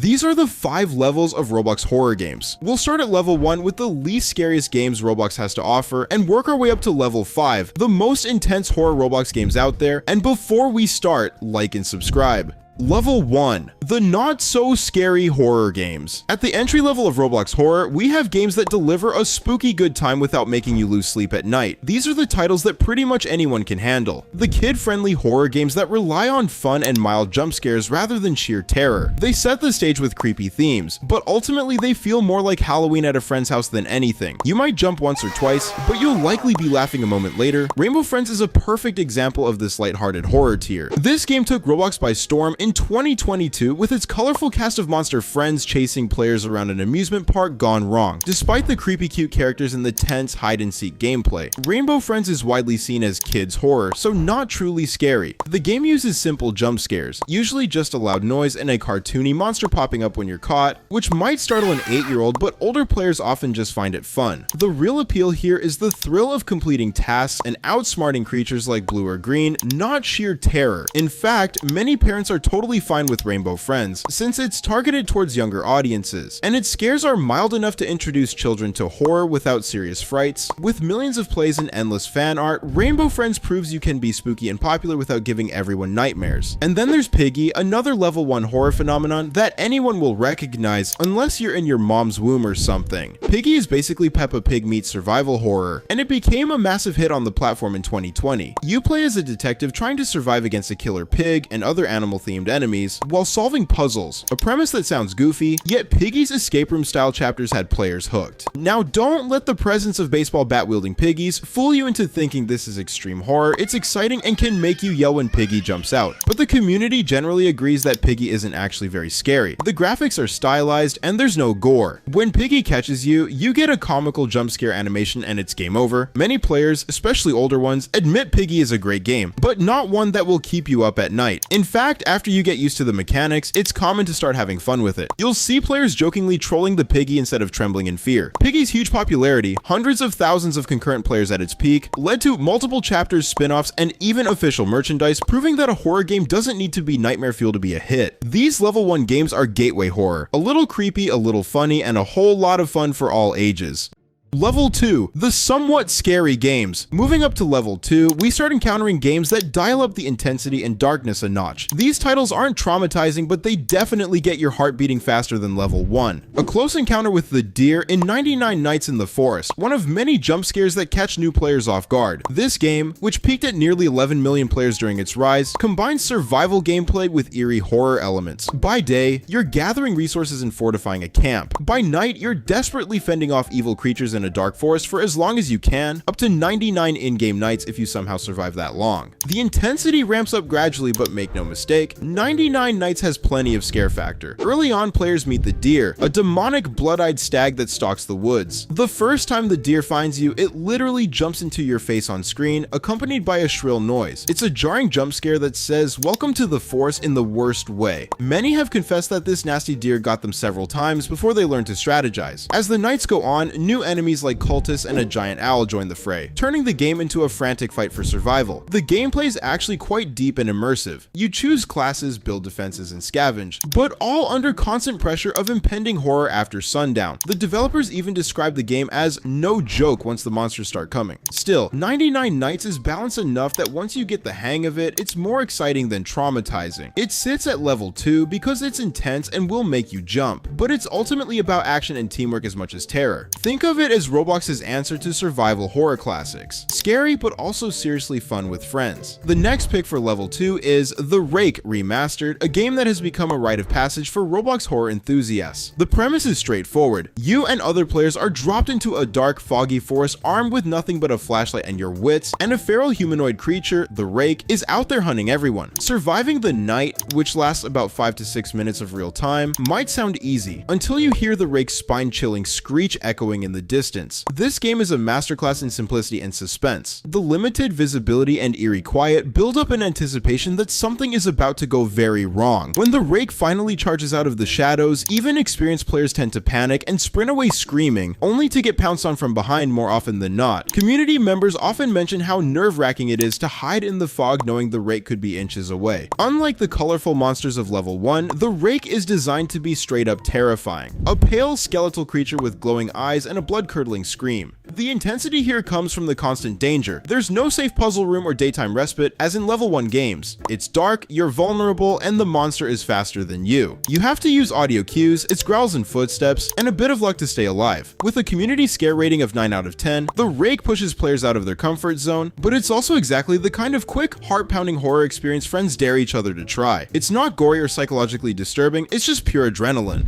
These are the 5 levels of Roblox horror games. We'll start at level 1 with the least scariest games Roblox has to offer and work our way up to level 5, the most intense horror Roblox games out there. And before we start, like and subscribe. Level 1. The not so scary horror games. At the entry level of Roblox horror, we have games that deliver a spooky good time without making you lose sleep at night. These are the titles that pretty much anyone can handle. The kid-friendly horror games that rely on fun and mild jump scares rather than sheer terror. They set the stage with creepy themes, but ultimately they feel more like Halloween at a friend's house than anything. You might jump once or twice, but you'll likely be laughing a moment later. Rainbow Friends is a perfect example of this lighthearted horror tier. This game took Roblox by storm in 2022 with its colorful cast of monster friends chasing players around an amusement park gone wrong. Despite the creepy cute characters and the tense hide-and-seek gameplay, Rainbow Friends is widely seen as kids horror, so not truly scary. The game uses simple jump scares, usually just a loud noise and a cartoony monster popping up when you're caught, which might startle an 8-year-old, but older players often just find it fun. The real appeal here is the thrill of completing tasks and outsmarting creatures like blue or green, not sheer terror. In fact, many parents are totally fine with Rainbow Friends, since it's targeted towards younger audiences, and its scares are mild enough to introduce children to horror without serious frights. With millions of plays and endless fan art, Rainbow Friends proves you can be spooky and popular without giving everyone nightmares. And then there's Piggy, another level 1 horror phenomenon that anyone will recognize unless you're in your mom's womb or something. Piggy is basically Peppa Pig meets survival horror, and it became a massive hit on the platform in 2020. You play as a detective trying to survive against a killer pig and other animal-themed enemies while solving puzzles, a premise that sounds goofy, yet Piggy's escape room style chapters had players hooked. Now don't let the presence of baseball bat wielding piggies fool you into thinking this is extreme horror. It's exciting and can make you yell when Piggy jumps out, but the community generally agrees that Piggy isn't actually very scary. The graphics are stylized and there's no gore. When Piggy catches you, you get a comical jump scare animation and it's game over. Many players, especially older ones, admit Piggy is a great game, but not one that will keep you up at night. In fact, after you get used to the mechanics, it's common to start having fun with it. You'll see players jokingly trolling the Piggy instead of trembling in fear. Piggy's huge popularity, hundreds of thousands of concurrent players at its peak, led to multiple chapters, spin-offs, and even official merchandise, proving that a horror game doesn't need to be nightmare fuel to be a hit. These level 1 games are gateway horror, a little creepy, a little funny, and a whole lot of fun for all ages. Level 2, the somewhat scary games. Moving up to level 2, we start encountering games that dial up the intensity and darkness a notch. These titles aren't traumatizing, but they definitely get your heart beating faster than level 1. A close encounter with the deer in 99 Nights in the Forest, one of many jump scares that catch new players off guard. This game, which peaked at nearly 11 million players during its rise, combines survival gameplay with eerie horror elements. By day, you're gathering resources and fortifying a camp. By night, you're desperately fending off evil creatures in a dark forest for as long as you can, up to 99 in-game nights if you somehow survive that long. The intensity ramps up gradually, but make no mistake, 99 Nights has plenty of scare factor. Early on, players meet the deer, a demonic blood-eyed stag that stalks the woods. The first time the deer finds you, it literally jumps into your face on screen, accompanied by a shrill noise. It's a jarring jump scare that says, "Welcome to the forest," in the worst way. Many have confessed that this nasty deer got them several times before they learned to strategize. As the nights go on, new enemies like cultists and a giant owl join the fray, turning the game into a frantic fight for survival. The gameplay is actually quite deep and immersive. You choose classes, build defenses, and scavenge, but all under constant pressure of impending horror after sundown. The developers even describe the game as no joke once the monsters start coming. Still, 99 Nights is balanced enough that once you get the hang of it, it's more exciting than traumatizing. It sits at level 2 because it's intense and will make you jump, but it's ultimately about action and teamwork as much as terror. Think of it as Roblox's answer to survival horror classics. Scary, but also seriously fun with friends. The next pick for level 2 is The Rake Remastered, a game that has become a rite of passage for Roblox horror enthusiasts. The premise is straightforward. You and other players are dropped into a dark, foggy forest armed with nothing but a flashlight and your wits, and a feral humanoid creature, the Rake, is out there hunting everyone. Surviving the night, which lasts about 5 to 6 minutes of real time, might sound easy, until you hear the Rake's spine-chilling screech echoing in the distance. Distance. This game is a masterclass in simplicity and suspense. The limited visibility and eerie quiet build up an anticipation that something is about to go very wrong. When the rake finally charges out of the shadows, even experienced players tend to panic and sprint away screaming, only to get pounced on from behind more often than not. Community members often mention how nerve-wracking it is to hide in the fog knowing the rake could be inches away. Unlike the colorful monsters of level 1, the rake is designed to be straight up terrifying. A pale skeletal creature with glowing eyes and a blood-curdling scream. The intensity here comes from the constant danger. There's no safe puzzle room or daytime respite as in level 1 games. It's dark, you're vulnerable, and the monster is faster than you. You have to use audio cues, its growls and footsteps, and a bit of luck to stay alive. With a community scare rating of 9 out of 10, the rake pushes players out of their comfort zone, but it's also exactly the kind of quick, heart-pounding horror experience friends dare each other to try. It's not gory or psychologically disturbing, it's just pure adrenaline.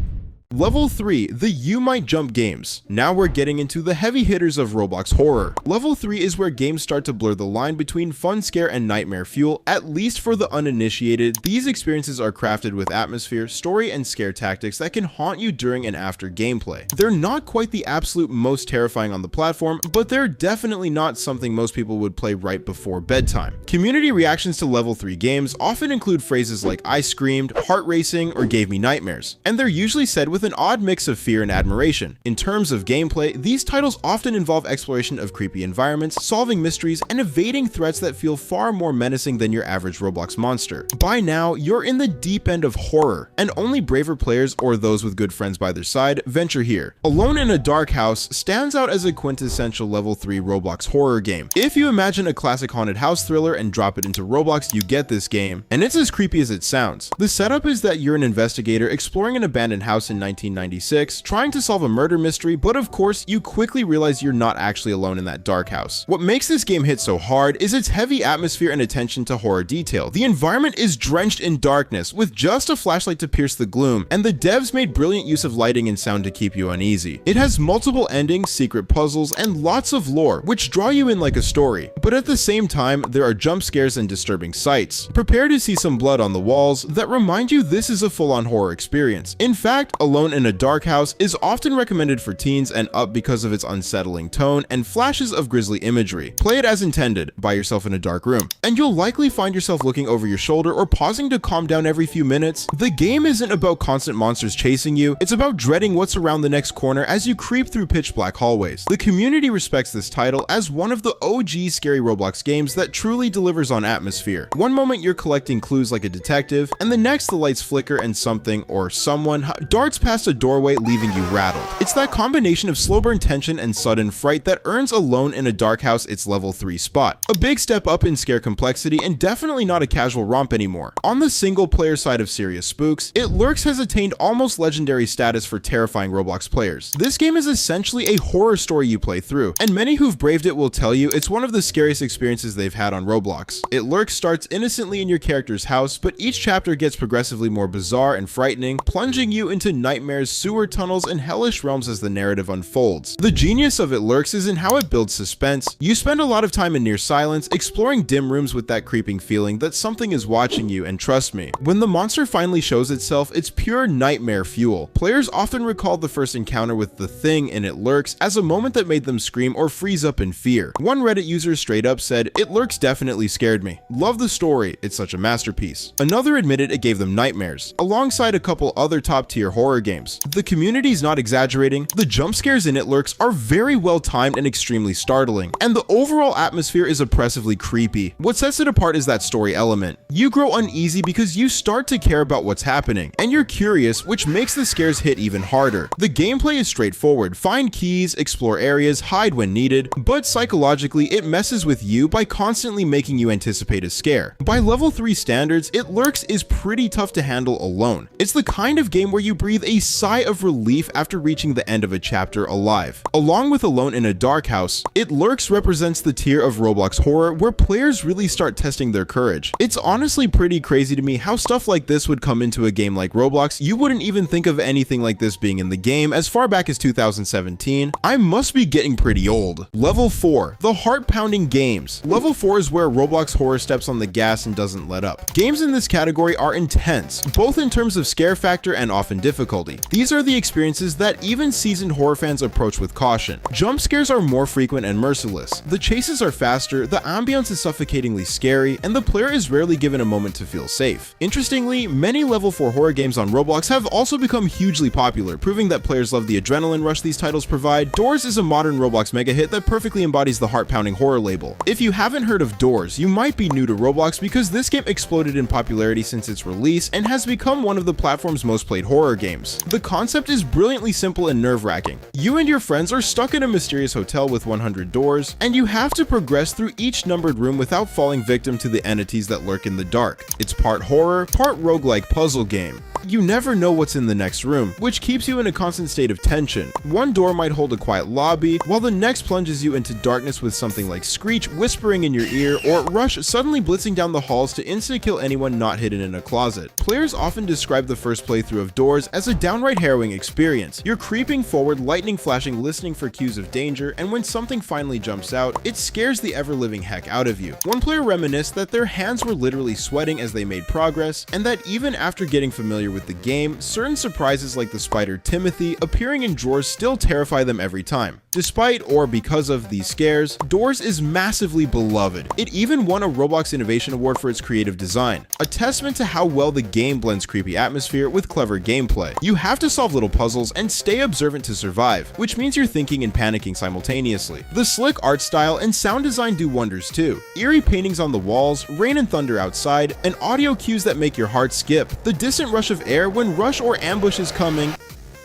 Level 3, the You Might Jump games. Now we're getting into the heavy hitters of Roblox horror. Level 3 is where games start to blur the line between fun scare and nightmare fuel, at least for the uninitiated. These experiences are crafted with atmosphere, story, and scare tactics that can haunt you during and after gameplay. They're not quite the absolute most terrifying on the platform, but they're definitely not something most people would play right before bedtime. Community reactions to Level 3 games often include phrases like "I screamed," "heart racing," or "gave me nightmares," and they're usually said with an odd mix of fear and admiration. In terms of gameplay, these titles often involve exploration of creepy environments, solving mysteries, and evading threats that feel far more menacing than your average Roblox monster. By now, you're in the deep end of horror, and only braver players or those with good friends by their side venture here. Alone in a Dark House stands out as a quintessential level 3 Roblox horror game. If you imagine a classic haunted house thriller and drop it into Roblox, you get this game, and it's as creepy as it sounds. The setup is that you're an investigator exploring an abandoned house in 1996, trying to solve a murder mystery, but of course, you quickly realize you're not actually alone in that dark house. What makes this game hit so hard is its heavy atmosphere and attention to horror detail. The environment is drenched in darkness, with just a flashlight to pierce the gloom, and the devs made brilliant use of lighting and sound to keep you uneasy. It has multiple endings, secret puzzles, and lots of lore, which draw you in like a story. But at the same time, there are jump scares and disturbing sights. Prepare to see some blood on the walls that remind you this is a full-on horror experience. In fact, Alone in a Dark House is often recommended for teens and up because of its unsettling tone and flashes of grisly imagery. Play it as intended, by yourself in a dark room, and you'll likely find yourself looking over your shoulder or pausing to calm down every few minutes. The game isn't about constant monsters chasing you, it's about dreading what's around the next corner as you creep through pitch black hallways. The community respects this title as one of the OG scary Roblox games that truly delivers on atmosphere. One moment you're collecting clues like a detective, and the next the lights flicker and something or someone darts past a doorway, leaving you rattled. It's that combination of slow burn tension and sudden fright that earns Alone in a Dark House its level 3 spot. A big step up in scare complexity and definitely not a casual romp anymore. On the single player side of serious spooks, It Lurks has attained almost legendary status for terrifying Roblox players. This game is essentially a horror story you play through, and many who've braved it will tell you it's one of the scariest experiences they've had on Roblox. It Lurks starts innocently in your character's house, but each chapter gets progressively more bizarre and frightening, plunging you into nightmares, sewer tunnels, and hellish realms as the narrative unfolds. The genius of It Lurks is in how it builds suspense. You spend a lot of time in near silence, exploring dim rooms with that creeping feeling that something is watching you, and trust me, when the monster finally shows itself, it's pure nightmare fuel. Players often recall the first encounter with the thing in It Lurks as a moment that made them scream or freeze up in fear. One Reddit user straight up said, "It Lurks definitely scared me. Love the story, it's such a masterpiece." Another admitted it gave them nightmares, alongside a couple other top tier horror games. The community's not exaggerating, the jump scares in It Lurks are very well timed and extremely startling, and the overall atmosphere is oppressively creepy. What sets it apart is that story element. You grow uneasy because you start to care about what's happening, and you're curious, which makes the scares hit even harder. The gameplay is straightforward: find keys, explore areas, hide when needed, but psychologically it messes with you by constantly making you anticipate a scare. By level 3 standards, It Lurks is pretty tough to handle alone. It's the kind of game where you breathe a sigh of relief after reaching the end of a chapter alive. Along with Alone in a Dark House, It Lurks represents the tier of Roblox horror where players really start testing their courage. It's honestly pretty crazy to me how stuff like this would come into a game like Roblox. You wouldn't even think of anything like this being in the game as far back as 2017. I must be getting pretty old. Level 4, the Heartpounding games. Level 4 is where Roblox horror steps on the gas and doesn't let up. Games in this category are intense, both in terms of scare factor and often difficulty. difficulty. These are the experiences that even seasoned horror fans approach with caution. Jump scares are more frequent and merciless. The chases are faster, the ambience is suffocatingly scary, and the player is rarely given a moment to feel safe. Interestingly, many level 4 horror games on Roblox have also become hugely popular, proving that players love the adrenaline rush these titles provide. Doors is a modern Roblox mega hit that perfectly embodies the heart-pounding horror label. If you haven't heard of Doors, you might be new to Roblox because this game exploded in popularity since its release and has become one of the platform's most played horror games. The concept is brilliantly simple and nerve-wracking. You and your friends are stuck in a mysterious hotel with 100 doors, and you have to progress through each numbered room without falling victim to the entities that lurk in the dark. It's part horror, part roguelike puzzle game. You never know what's in the next room, which keeps you in a constant state of tension. One door might hold a quiet lobby, while the next plunges you into darkness with something like Screech whispering in your ear, or Rush suddenly blitzing down the halls to insta-kill anyone not hidden in a closet. Players often describe the first playthrough of Doors as a downright harrowing experience. You're creeping forward, lightning flashing, listening for cues of danger, and when something finally jumps out, it scares the ever-living heck out of you. One player reminisced that their hands were literally sweating as they made progress, and that even after getting familiar with the game, certain surprises like the spider Timothy appearing in drawers still terrify them every time. Despite or because of these scares, Doors is massively beloved. It even won a Roblox Innovation Award for its creative design, a testament to how well the game blends creepy atmosphere with clever gameplay. You have to solve little puzzles and stay observant to survive, which means you're thinking and panicking simultaneously. The slick art style and sound design do wonders too. Eerie paintings on the walls, rain and thunder outside, and audio cues that make your heart skip. The distant rush of air when rush or ambush is coming.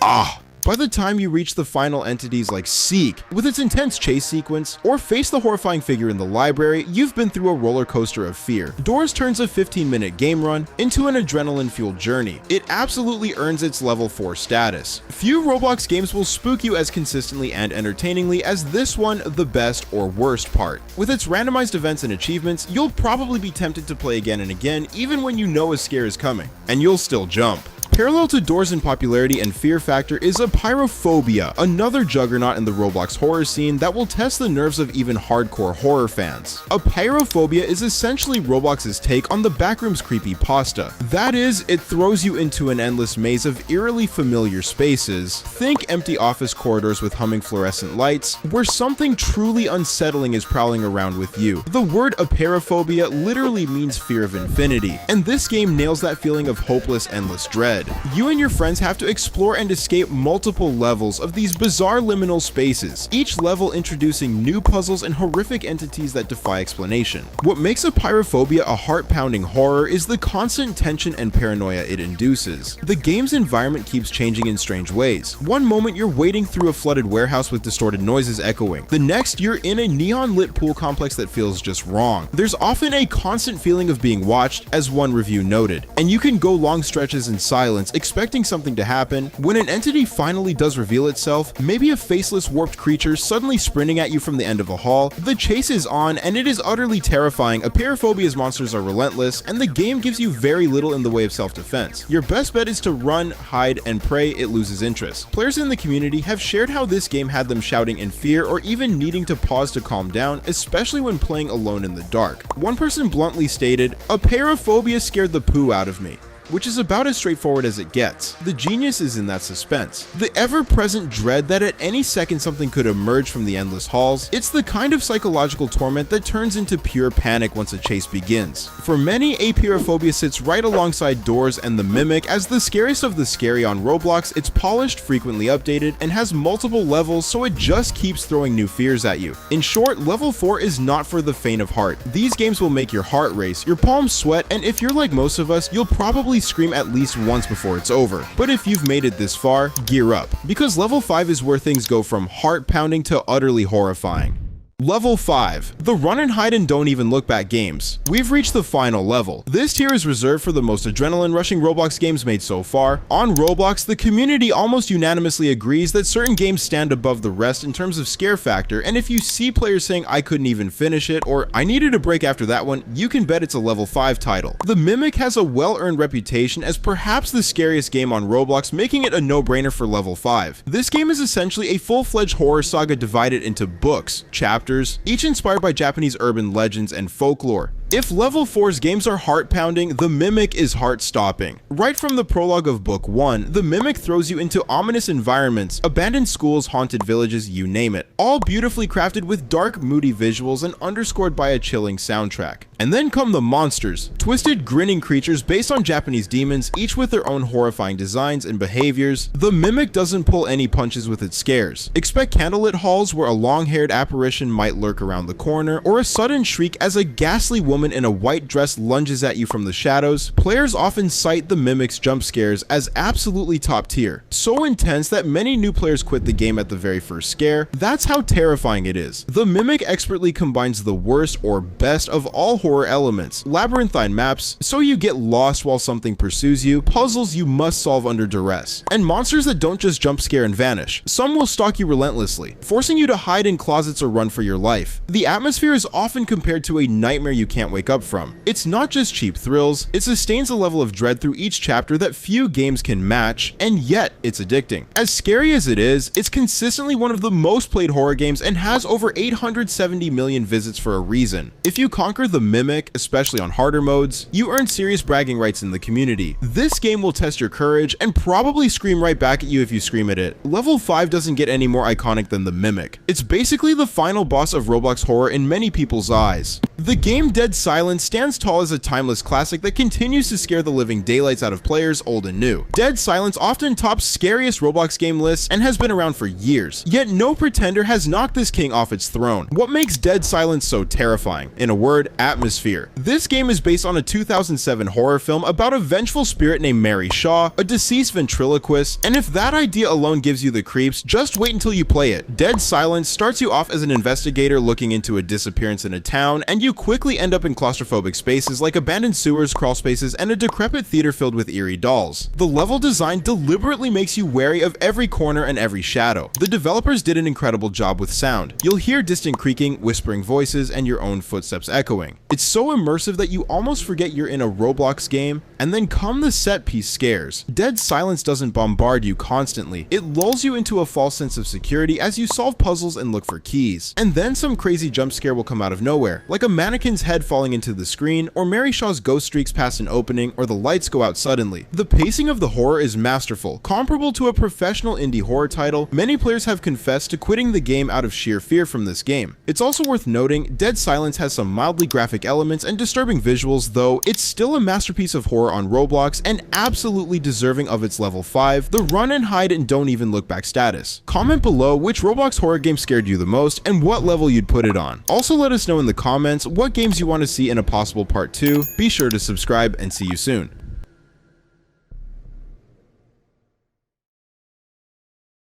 By the time you reach the final entities like Seek, with its intense chase sequence, or face the horrifying figure in the library, you've been through a roller coaster of fear. Doors turns a 15-minute game run into an adrenaline-fueled journey. It absolutely earns its level 4 status. Few Roblox games will spook you as consistently and entertainingly as this one, the best or worst part. With its randomized events and achievements, you'll probably be tempted to play again and again even when you know a scare is coming, and you'll still jump. Parallel to Doors in popularity and fear factor is Apeirophobia, another juggernaut in the Roblox horror scene that will test the nerves of even hardcore horror fans. Apeirophobia is essentially Roblox's take on the Backrooms creepypasta. That is, it throws you into an endless maze of eerily familiar spaces. Think empty office corridors with humming fluorescent lights, where something truly unsettling is prowling around with you. The word Apeirophobia literally means fear of infinity, and this game nails that feeling of hopeless, endless dread. You and your friends have to explore and escape multiple levels of these bizarre liminal spaces, each level introducing new puzzles and horrific entities that defy explanation. What makes Apeirophobia a heart-pounding horror is the constant tension and paranoia it induces. The game's environment keeps changing in strange ways. One moment you're wading through a flooded warehouse with distorted noises echoing. The next you're in a neon-lit pool complex that feels just wrong. There's often a constant feeling of being watched, as one review noted, and you can go long stretches in silence expecting something to happen. When an entity finally does reveal itself, maybe a faceless warped creature suddenly sprinting at you from the end of a hall, the chase is on and it is utterly terrifying. Apeirophobia's monsters are relentless and the game gives you very little in the way of self-defense. Your best bet is to run, hide, and pray it loses interest. Players in the community have shared how this game had them shouting in fear or even needing to pause to calm down, especially when playing alone in the dark. One person bluntly stated, "Apeirophobia scared the poo out of me," which is about as straightforward as it gets. The genius is in that suspense. The ever-present dread that at any second something could emerge from the endless halls. It's the kind of psychological torment that turns into pure panic once a chase begins. For many, Apeirophobia sits right alongside Doors and the Mimic as the scariest of the scary on Roblox. It's polished, frequently updated, and has multiple levels, so it just keeps throwing new fears at you. In short, level 4 is not for the faint of heart. These games will make your heart race, your palms sweat, and if you're like most of us, you'll probably scream at least once before it's over. But if you've made it this far, gear up, because level 5 is where things go from heart-pounding to utterly horrifying. Level 5, the run and hide and don't even look back games. We've reached the final level. This tier is reserved for the most adrenaline-rushing Roblox games made so far. On Roblox, the community almost unanimously agrees that certain games stand above the rest in terms of scare factor, and if you see players saying "I couldn't even finish it" or "I needed a break after that one," you can bet it's a level 5 title. The Mimic has a well-earned reputation as perhaps the scariest game on Roblox, making it a no-brainer for level 5. This game is essentially a full-fledged horror saga divided into books, chapters, each inspired by Japanese urban legends and folklore. If level 4's games are heart-pounding, the Mimic is heart-stopping. Right from the prologue of Book 1, the Mimic throws you into ominous environments, abandoned schools, haunted villages, you name it, all beautifully crafted with dark, moody visuals and underscored by a chilling soundtrack. And then come the monsters, twisted, grinning creatures based on Japanese demons, each with their own horrifying designs and behaviors. The Mimic doesn't pull any punches with its scares. Expect candlelit halls where a long-haired apparition might lurk around the corner, or a sudden shriek as a ghastly woman in a white dress lunges at you from the shadows. Players often cite the Mimic's jump scares as absolutely top tier, so intense that many new players quit the game at the very first scare. That's how terrifying it is. The Mimic expertly combines the worst or best of all horror elements, labyrinthine maps so you get lost while something pursues you, puzzles you must solve under duress, and monsters that don't just jump scare and vanish. Some will stalk you relentlessly, forcing you to hide in closets or run for your life. The atmosphere is often compared to a nightmare you can't wake up from. It's not just cheap thrills, it sustains a level of dread through each chapter that few games can match, and yet it's addicting. As scary as it is, it's consistently one of the most played horror games and has over 870 million visits for a reason. If you conquer the Mimic, especially on harder modes, you earn serious bragging rights in the community. This game will test your courage and probably scream right back at you if you scream at it. Level 5 doesn't get any more iconic than the Mimic. It's basically the final boss of Roblox horror in many people's eyes. The game Dead Silence stands tall as a timeless classic that continues to scare the living daylights out of players old and new. Dead Silence often tops scariest Roblox game lists and has been around for years, yet no pretender has knocked this king off its throne. What makes Dead Silence so terrifying? In a word, atmosphere. This game is based on a 2007 horror film about a vengeful spirit named Mary Shaw, a deceased ventriloquist, and if that idea alone gives you the creeps, just wait until you play it. Dead Silence starts you off as an investigator looking into a disappearance in a town, and you quickly end up in claustrophobic spaces like abandoned sewers, crawl spaces, and a decrepit theater filled with eerie dolls. The level design deliberately makes you wary of every corner and every shadow. The developers did an incredible job with sound. You'll hear distant creaking, whispering voices, and your own footsteps echoing. It's so immersive that you almost forget you're in a Roblox game, and then come the set piece scares. Dead Silence doesn't bombard you constantly. It lulls you into a false sense of security as you solve puzzles and look for keys. And then some crazy jump scare will come out of nowhere, like a mannequin's head falling into the screen, or Mary Shaw's ghost streaks past an opening, or the lights go out suddenly. The pacing of the horror is masterful, comparable to a professional indie horror title. Many players have confessed to quitting the game out of sheer fear from this game. It's also worth noting, Dead Silence has some mildly graphic elements and disturbing visuals, though it's still a masterpiece of horror on Roblox and absolutely deserving of its level 5, the run and hide and don't even look back status. Comment below which Roblox horror game scared you the most and what level you'd put it on. Also let us know in the comments what games you want to see in a possible part 2. Be sure to subscribe and see you soon.